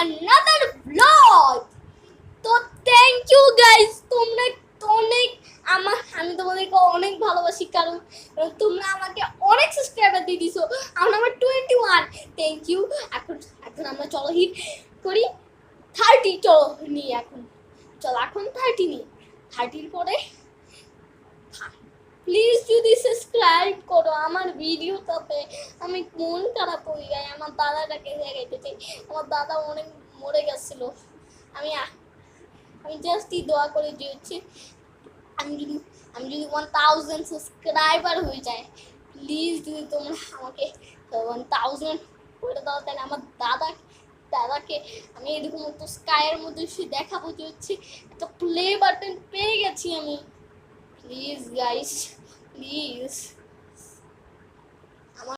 another vlog. তো thank you guys, তোমরা অনেক আমি তোমাদেরকে অনেক ভালোবাসি, কারণ তোমরা আমাকে অনেক সাবস্ক্রাইবার দিয়ে দিছো। আমার 21। Thank you. এখন এখন আমরা চলো হিট করি 30। চলো নিই এখন, চলো এখন 30 নিই। 30-র পরে প্লিজ যদি সাবস্ক্রাইব করো আমার ভিডিওটাতে। আমি মন খারাপ হয়ে যায়, আমার দাদাটাকে দেখাইতে চাই। আমার দাদা অনেক মরে গেছিল। আমি আমি জাস্টই দোয়া করে যে হচ্ছে আমি যদি 1000 সাবস্ক্রাইবার হয়ে যায়, প্লিজ যদি তোমরা আমাকে 1000 করে দাও, তাহলে আমার দাদাকে আমি এরকম তো স্কাইয়ের মধ্যে দেখাবো যে হচ্ছে একটা প্লে বাটন পেয়ে গেছি আমি। Please guys, please.